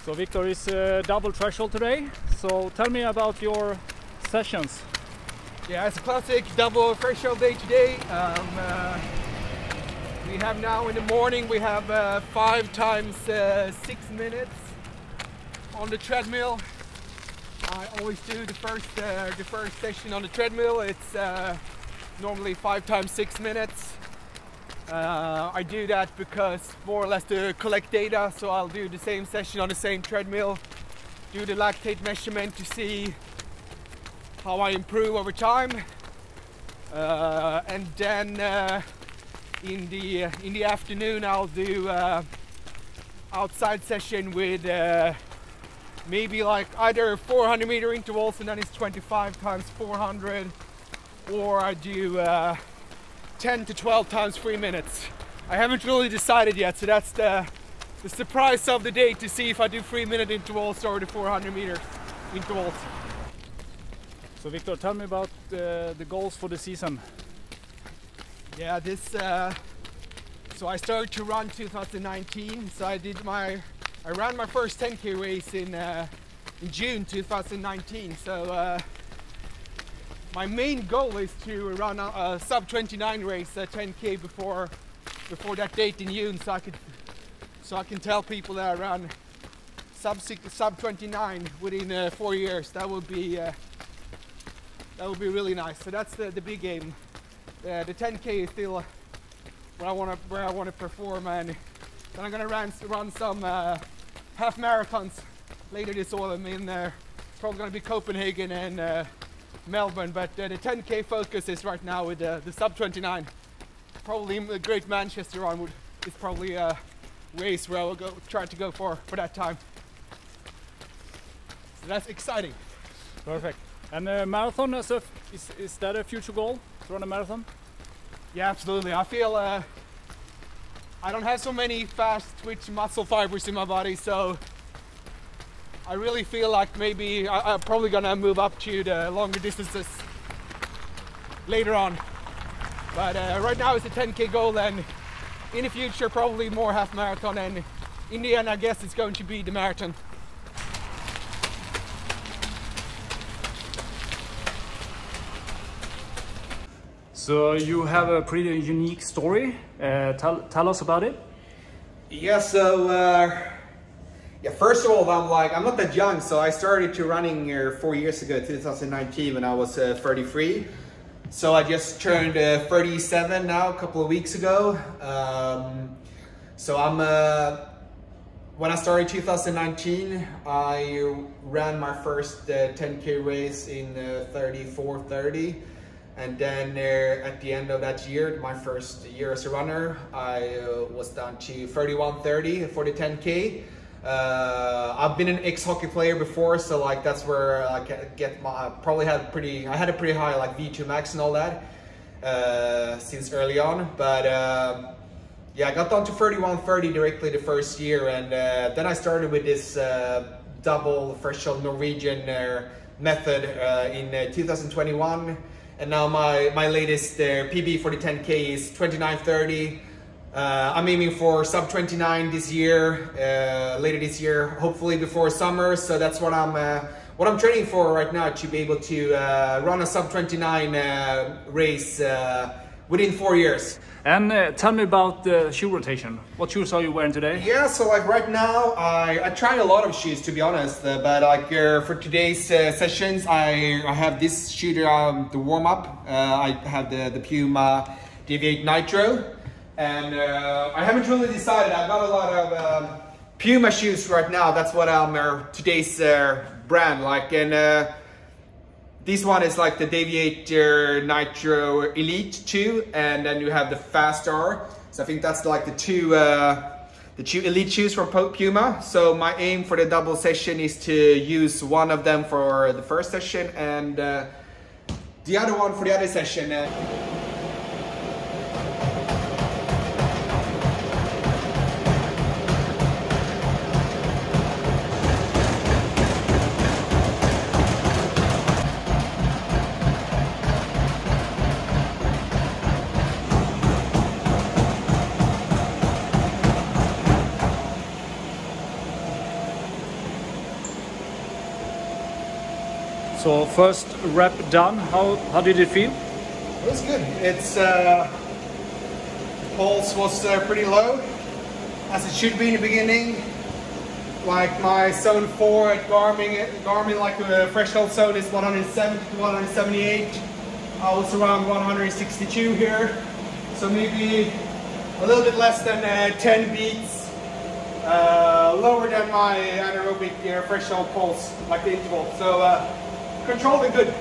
So Victor is double threshold today. So tell me about your sessions. Yeah, it's a classic double threshold day today. We have now in the morning, we have 5 times 6 minutes on the treadmill. I always do the first session on the treadmill. It's normally 5 times 6 minutes. I do that because more or less to collect data, so I'll do the same session on the same treadmill, do the lactate measurement to see how I improve over time, and then in the afternoon I'll do outside session with maybe like either 400 meter intervals and then it's 25 times 400, or I do 10 to 12 times 3 minutes. I haven't really decided yet, so that's the surprise of the day, to see if I do 3-minute intervals or the 400 meter intervals. So Victor, tell me about the goals for the season. Yeah, so I started to run 2019, so I ran my first 10K race in June 2019, so my main goal is to run a sub 29 race at 10K before that date in June, so I can tell people that I ran sub 29 within 4 years. That would be really nice. So that's the big aim. The 10K is still where I want to perform, and then I'm gonna run some half marathons later this autumn in probably gonna be Copenhagen and Melbourne, but the 10K focus is right now with the sub 29. Probably the Great Manchester Run is probably a race where I will try to go for that time. So that's exciting. Perfect. And marathon, is that a future goal, to run a marathon? Yeah, absolutely. I feel I don't have so many fast twitch muscle fibers in my body, so I really feel like maybe I'm probably gonna move up to the longer distances later on. But right now it's a 10K goal, and in the future probably more half marathon, and in the end I guess it's going to be the marathon. So you have a pretty unique story. Tell us about it. Yeah, so yeah, first of all, I'm not that young, so I started to running 4 years ago, 2019, when I was 33. So I just turned 37 now, a couple of weeks ago. So when I started 2019, I ran my first 10K race in 34:30. And then at the end of that year, my first year as a runner, I was down to 31:30 for the 10K. I've been an ex-hockey player before, so like that's where I get my, I had a pretty high like V2 max and all that since early on. But yeah, I got down to 31:30 directly the first year, and then I started with this double threshold Norwegian method in 2021. And now my latest PB for the 10K is 29:30. I'm aiming for sub 29 this year, later this year, hopefully before summer. So that's what I'm training for right now, to be able to run a sub 29 race within 4 years. And tell me about the shoe rotation. What shoes are you wearing today? Yeah, so like right now, I tried a lot of shoes, to be honest, but like for today's sessions, I have this shoe, the warm-up. I have the Puma Deviate Nitro, and I haven't really decided. I've got a lot of Puma shoes right now. That's what today's brand, like, and this one is like the Deviator Nitro Elite 2, and then you have the Fast R. So I think that's like the two elite shoes from Puma. So my aim for the double session is to use one of them for the first session and the other one for the other session. So first rep done. How did it feel? It was good. It's pulse was pretty low, as it should be in the beginning. Like my zone 4 at Garmin, like the threshold zone is 170 to 178. I was around 162 here, so maybe a little bit less than 10 beats lower than my anaerobic threshold pulse, like the interval. So controlled and good.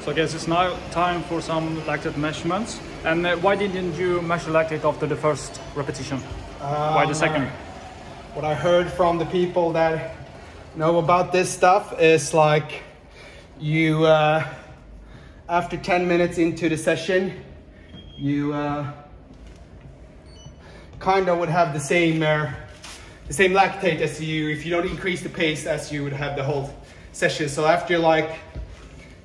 So I guess it's now time for some lactate measurements. And why didn't you measure lactate after the first repetition? Why the second? What I heard from the people that know about this stuff is like you, after 10 minutes into the session, you kind of would have the same lactate as you, if you don't increase the pace, as you would have the whole session. So after like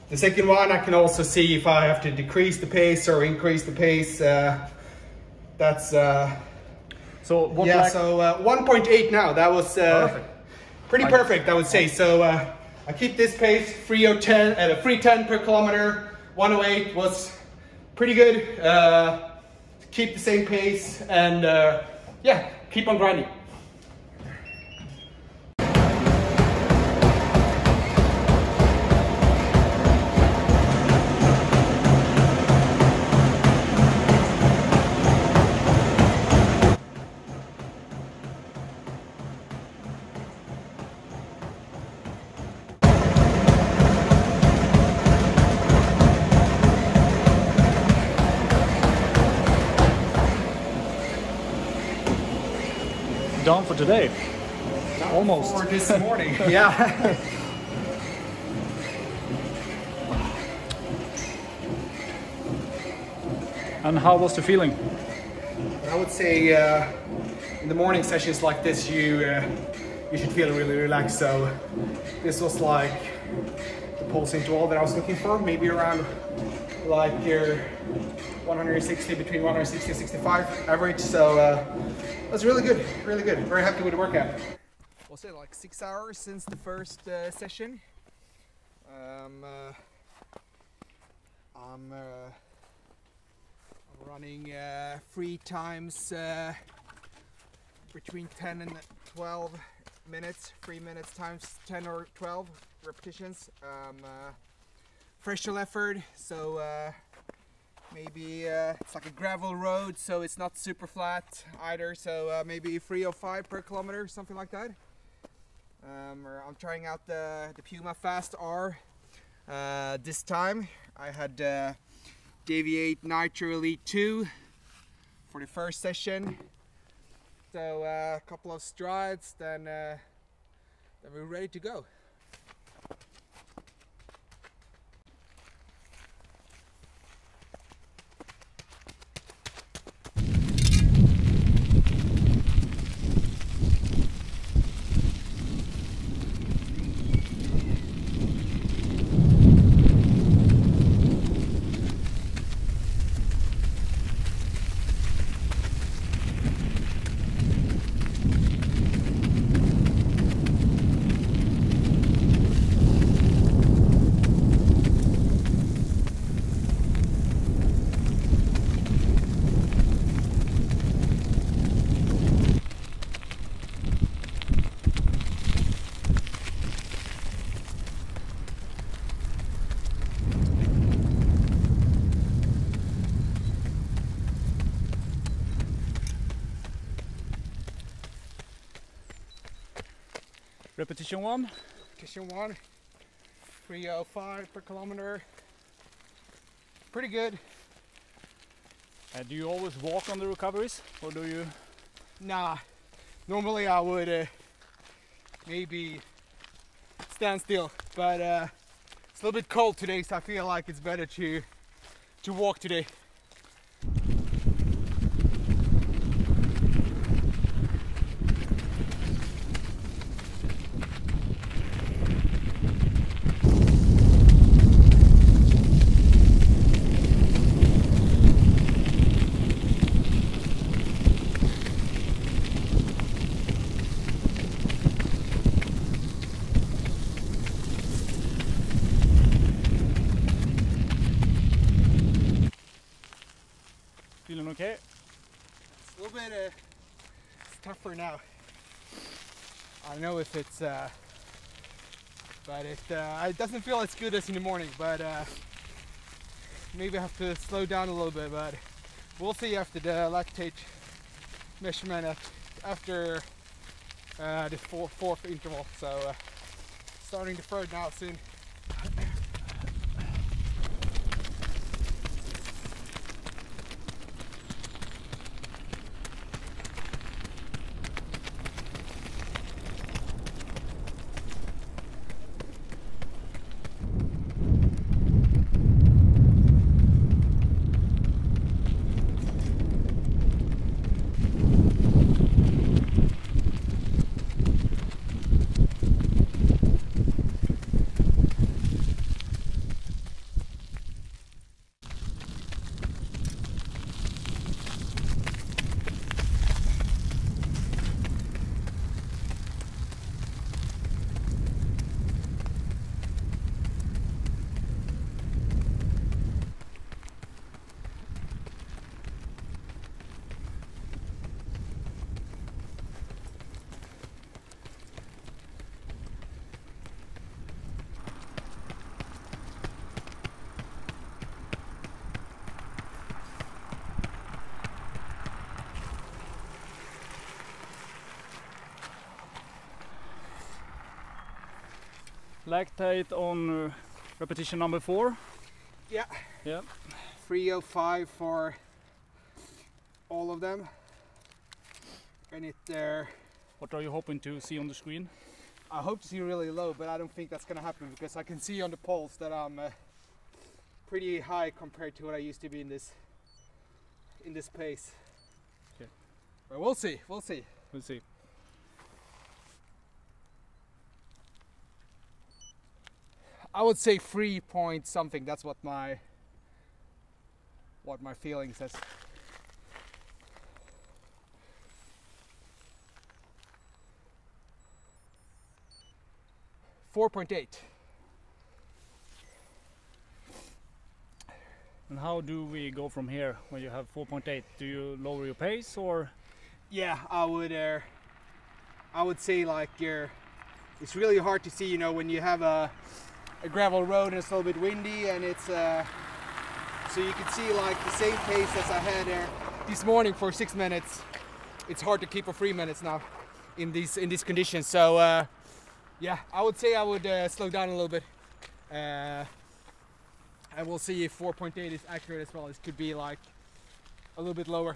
the second one, I can also see if I have to decrease the pace or increase the pace. That's so what, yeah. So 1.8 now. That was pretty perfect, I would say. So I keep this pace 3:10 at a 3:10 per kilometer. 1:08 was pretty good. Keep the same pace and yeah, keep on grinding. Done for today. Almost. For this morning. Yeah. And how was the feeling? I would say in the morning sessions like this, you should feel really relaxed. So this was like the pulse interval that I was looking for, maybe around like your 160, between 160 and 65 average. So it was really good, really good. Very happy with the workout. We'll say like 6 hours since the first session. I'm running 3 times between 10 and 12 minutes, 3 minutes times 10 or 12 repetitions. Threshold effort, so maybe it's like a gravel road, so it's not super flat either, so maybe 3:05 per kilometer, something like that. I'm trying out the Puma Fast R. This time I had Deviate Nitro Elite 2 for the first session. So a couple of strides, then we're ready to go. Repetition 1. Repetition 1, 3:05 per kilometer. Pretty good. Do you always walk on the recoveries, or do you? Nah, normally I would maybe stand still, but it's a little bit cold today, so I feel like it's better to walk today. Okay. It's a little bit it's tougher now. I don't know if it's but it doesn't feel as good as in the morning, but maybe I have to slow down a little bit, but we'll see after the lactate measurement after the fourth interval. So starting the third now soon. Lactate on repetition number 4. Yeah. Yeah. 305 for all of them. And it there. What are you hoping to see on the screen? I hope to see really low, but I don't think that's gonna happen because I can see on the pulse that I'm pretty high compared to what I used to be in this pace. Okay. But we'll see. We'll see. We'll see. I would say 3 point something. That's what my feeling says. .8. And how do we go from here when you have 4.8? Do you lower your pace or? Yeah, I would say like it's really hard to see, you know, when you have a gravel road and it's a little bit windy and it's so you can see like the same pace as I had this morning for 6 minutes. It's hard to keep for 3 minutes now in these conditions. So yeah, I would say I would slow down a little bit. And we'll see if 4.8 is accurate as well. It could be like a little bit lower.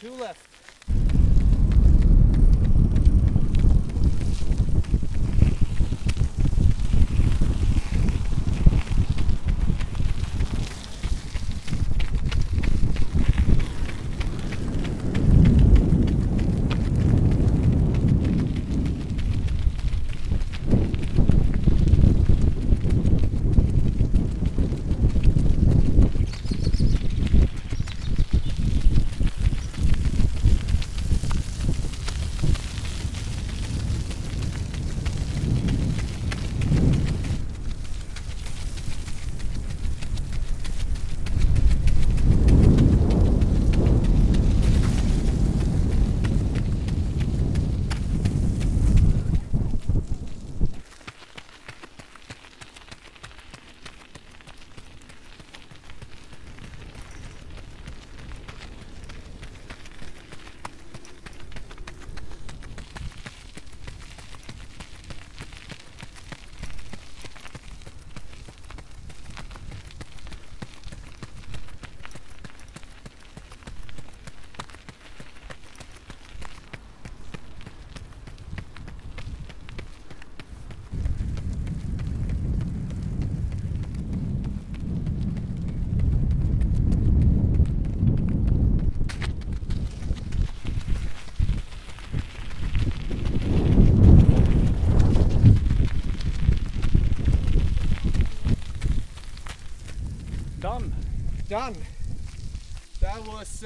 Two left. Done. Done. That was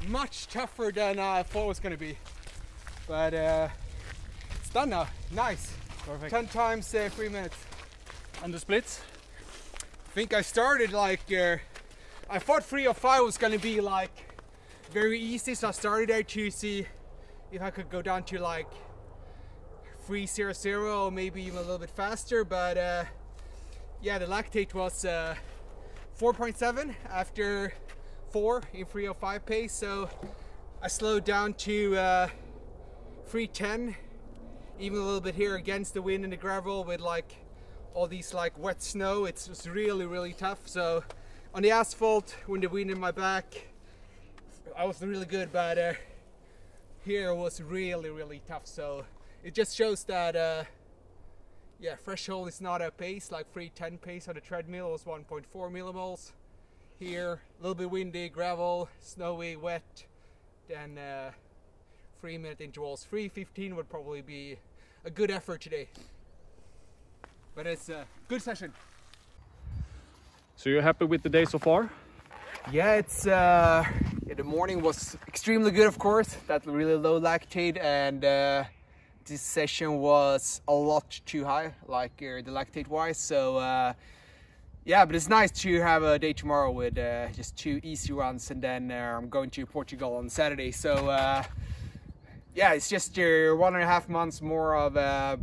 much tougher than I thought it was going to be. But it's done now. Nice. Perfect. 10 times 3 minutes. And the splits? I think I started like, I thought 305 was going to be like very easy. So I started there to see if I could go down to like 300 or maybe even a little bit faster. But yeah, the lactate was 4.7 after 4 in 305 pace. So I slowed down to 310, even a little bit here against the wind and the gravel with like all these like wet snow. It's just really tough. So on the asphalt, when the wind in my back, I was really good, but here was really tough. So it just shows that yeah, threshold is not a pace. Like 310 pace on the treadmill was 1.4 millimoles. Here a little bit windy, gravel, snowy, wet, then 3 minute intervals. 3:15 would probably be a good effort today, but it's a good session. So you're happy with the day so far? Yeah, it's yeah, the morning was extremely good, of course. That really low lactate, and this session was a lot too high, like the lactate wise. So yeah, but it's nice to have a day tomorrow with just 2 easy runs, and then I'm going to Portugal on Saturday. So yeah, it's just 1.5 months more of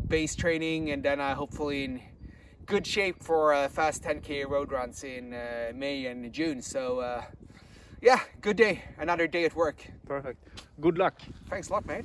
base training, and then hopefully in good shape for fast 10K road runs in May and June. So yeah, good day, another day at work. Perfect. Good luck. Thanks a lot, mate.